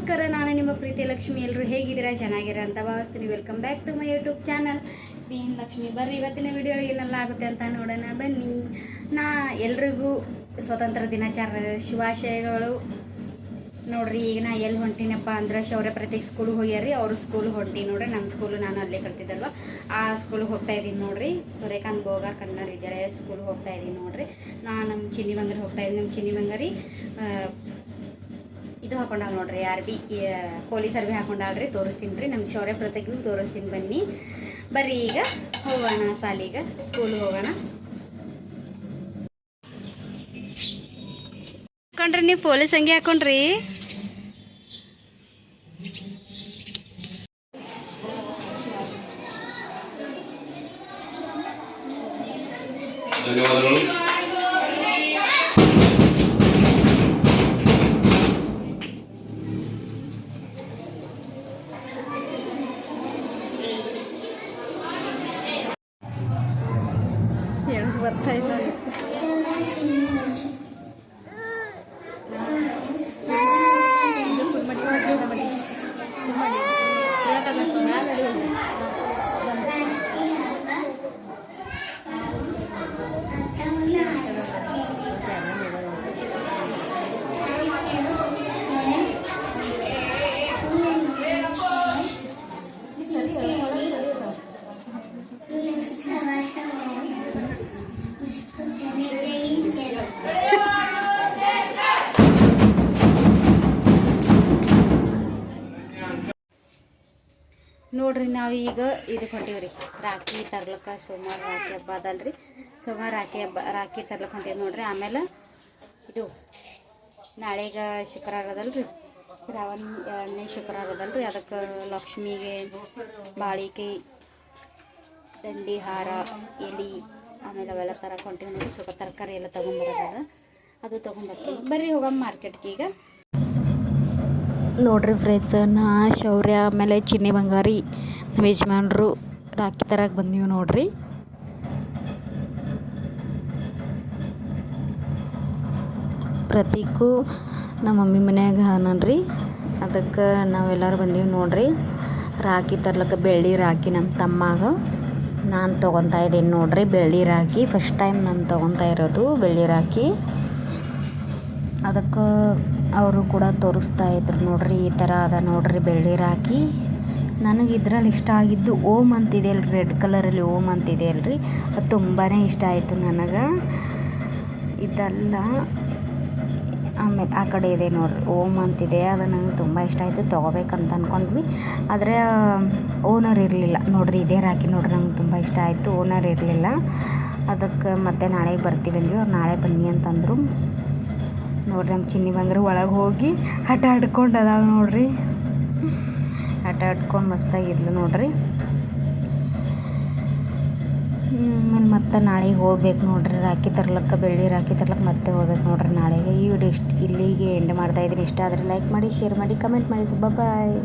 ನಮಸ್ಕಾರ, ನಾನು ನಿಮ್ಮ ಪ್ರೀತಿ ಲಕ್ಷ್ಮಿ. ಎಲ್ಲರೂ ಹೇಗಿದ್ದೀರಾ? ಚೆನ್ನಾಗಿರ ಅಂತ ಭಾವಿಸ್ತೀನಿ. Welcome back to my YouTube channel PN Lakshmi. ಬರ್ರಿ ಇವತ್ತಿನ ವಿಡಿಯೋ ಏನೆಲ್ಲ ಆಗುತ್ತೆ ಅಂತ ನೋಡೋಣ ಬನ್ನಿ. ಎಲ್ರಿಗೂ ಸ್ವತಂತ್ರ ದಿನಾಚರಣೆ ಶುಭಾಶಯಗಳು. ನೋಡ್ರಿ, ಈಗ ನಾ ಎಲ್ಲಿ ಹೊಂಟಿನಪ್ಪ ಅಂದ್ರೆ ಶೌರ್ಯ ಪ್ರತೀಕ್ ಸ್ಕೂಲ್ಗೆ ಹೋಗ್ಯಾರ್ರಿ. ಅವ್ರ ಸ್ಕೂಲ್ಗೆ ಹೊಂಟಿ ನೋಡ್ರಿ. ನಮ್ಮ ಸ್ಕೂಲು ನಾನು ಅಲ್ಲೇ ಕಲ್ತಿದ್ದಲ್ವ, ಆ ಸ್ಕೂಲ್ಗೆ ಹೋಗ್ತಾ ಇದ್ದೀನಿ ನೋಡ್ರಿ. ಸೂರ್ಯಕಾಂತ್ ಬೋಗಾರ್ ಕನ್ನಡ ವಿದ್ಯಾಲಯ ಸ್ಕೂಲ್ಗೆ ಹೋಗ್ತಾ ಇದ್ದೀನಿ ನೋಡ್ರಿ. ನಾನು ನಮ್ಮ ಚಿನ್ನಿ ಬಂಗಾರಿ ಹೋಗ್ತಾ ಇದ್ದೀನಿ. ನಮ್ಮ ಚಿನ್ನಿ ಬಂಗಾರಿ ಇದು ಹಾಕೊಂಡಾಳ ನೋಡ್ರಿ, RB ಪೊಲೀಸ್ ಅರ್ಬಿ ಹಾಕೊಂಡಾಳ್ರಿ. ತೋರಿಸ್ತೀನಿ ರೀ, ನಮ್ಮ ಶೌರ್ಯ ಪ್ರತಿಗೂ ತೋರಿಸ್ತೀನಿ ಬನ್ನಿ. ಬರ್ರಿ ಈಗ ಹೋಗೋಣ ಸಾಲಿಗೆ, ಸ್ಕೂಲ್ ಹೋಗೋಣ. ಹಾಕೊಂಡ್ರಿ ನೀವು ಪೊಲೀಸ್ ಅಂಗಿ ಹಾಕೊಂಡ್ರಿ. ಧನ್ಯವಾದಗಳು. ಬರ್ತಾ ಇಲ್ಲ ನೋಡ್ರಿ. ನಾವು ಈಗ ಇದಕ್ಕೆ ಹೊಂಟೀವಿ ರೀ, ರಾಖಿ ತರ್ಲಕ್ಕೆ. ಸೋಮವಾರ ರಾಖಿ ಹಬ್ಬ ಅದಲ್ರಿ, ಸೋಮವಾರ ರಾಖಿ ತರ್ಲಕ್ಕೆ ಹೊಂಟೀವಿ ನೋಡ್ರಿ. ಆಮೇಲೆ ಇದು ನಾಳೆಗೆ ಶುಕ್ರವಾರ ಅದಲ್ರಿ, ಶ್ರಾವಣ 2ನೇ ಶುಕ್ರವಾರ ಅದಲ್ರಿ. ಅದಕ್ಕೆ ಲಕ್ಷ್ಮಿಗೆ ಬಾಳಿಕೆ, ದಂಡಿ ಹಾರ, ಎಲೆ ಆಮೇಲೆ ಅವೆಲ್ಲ ತರಕ್ಕೆ ಹೊಂಟೀವಿ ನೋಡ್ರಿ. ಸ್ವಲ್ಪ ತರಕಾರಿ ಎಲ್ಲ ತೊಗೊಂಬರೋದ, ಅದು ತೊಗೊಂಬರ್ತೀವಿ. ಬರ್ರಿ ಹೋಗಮ್ಮ ಮಾರ್ಕೆಟ್ಗೆ ಈಗ. ನೋಡ್ರಿ ಫ್ರೆಂಡ್ಸ್, ನಾ ಶೌರ್ಯ ಆಮೇಲೆ ಚಿನ್ನಿ ಬಂಗಾರಿ ನಮ್ಮ ಯಜಮಾನ್ರು ರಾಖಿ ತರಕ್ಕೆ ಬಂದೀವಿ ನೋಡ್ರಿ. ಪ್ರತೀಕು ನಮ್ಮ ಮಮ್ಮಿ ಮನ್ಯಾಗ ಹಾನನ್ರಿ, ಅದಕ್ಕೆ ನಾವೆಲ್ಲರೂ ಬಂದೀವಿ ನೋಡ್ರಿ ರಾಖಿ ತರ್ಲಕ್ಕೆ. ಬೆಳ್ಳಿ ರಾಖಿ ನಮ್ಮ ತಮ್ಮಾಗ ನಾನು ತೊಗೊತಾ ಇದ್ದೀನಿ ನೋಡ್ರಿ. ಬೆಳ್ಳಿ ರಾಖಿ ಫಸ್ಟ್ ಟೈಮ್ ನಾನು ತೊಗೊತಾ ಇರೋದು ಬೆಳ್ಳಿ ರಾಖಿ. ಅದಕ್ಕೆ ಅವರು ಕೂಡ ತೋರಿಸ್ತಾ ಇದ್ರು ನೋಡ್ರಿ. ಈ ಥರ ಅದ ನೋಡ್ರಿ ಬೆಳ್ಳಿ ರಾಖಿ. ನನಗೆ ಇದ್ರಲ್ಲಿ ಇಷ್ಟ ಆಗಿದ್ದು ಓಂ ಅಂತಿದೆ ಅಲ್ರಿ, ರೆಡ್ ಕಲರಲ್ಲಿ ಓಂ ಅಂತಿದೆ ಅಲ್ರಿ, ಅದು ತುಂಬಾ ಇಷ್ಟ ಆಯಿತು ನನಗೆ. ಇದೆಲ್ಲ ಆಮೇಲೆ ಆ ಕಡೆ ಇದೆ ನೋಡ್ರಿ, ಓಂ ಅಂತಿದೆ, ಅದು ನನಗೆ ತುಂಬ ಇಷ್ಟ ಆಯಿತು. ತೊಗೋಬೇಕಂತ ಅಂದ್ಕೊಂಡ್ವಿ, ಆದರೆ ಓನರ್ ಇರಲಿಲ್ಲ ನೋಡ್ರಿ. ಇದೇ ರಾಖಿ ನೋಡ್ರಿ, ನಂಗೆ ತುಂಬ ಇಷ್ಟ ಆಯಿತು. ಓನರ್ ಇರಲಿಲ್ಲ, ಅದಕ್ಕೆ ಮತ್ತೆ ನಾಳೆಗೆ ಬರ್ತೀವಿ ಅಂದ್ವಿ. ಅವ್ರು ನಾಳೆ ಬನ್ನಿ ಅಂತಂದರು ನೋಡ್ರಿ. ನಮ್ಮ ಚಿನ್ನಿ ಬಂಗಾರಿ ಒಳಗೆ ಹೋಗಿ ಆಟ ಆಡ್ಕೊಂಡು ಅದಾಳ ನೋಡ್ರಿ. ಆಟ ಆಡ್ಕೊಂಡು ಮಸ್ತಾಗಿದ್ಲು ನೋಡ್ರಿ. ಮತ್ತೆ ನಾಳೆಗೆ ಹೋಗ್ಬೇಕು ನೋಡ್ರಿ ರಾಖಿ ತರ್ಲಕ್ಕೆ, ಬೆಳ್ಳಿ ರಾಖಿ ತರ್ಲಕ್ಕೆ ಮತ್ತೆ ಹೋಗ್ಬೇಕು ನೋಡ್ರಿ ನಾಳೆಗೆ. ಈ ವಿಡಿಯೋ ಇಲ್ಲಿಗೆ ಎಂಡ್ ಮಾಡ್ತಾಯಿದ್ದೀನಿ. ಇಷ್ಟ ಆದರೆ ಲೈಕ್ ಮಾಡಿ, ಶೇರ್ ಮಾಡಿ, ಕಮೆಂಟ್ ಮಾಡಿ. ಬಾಯ್.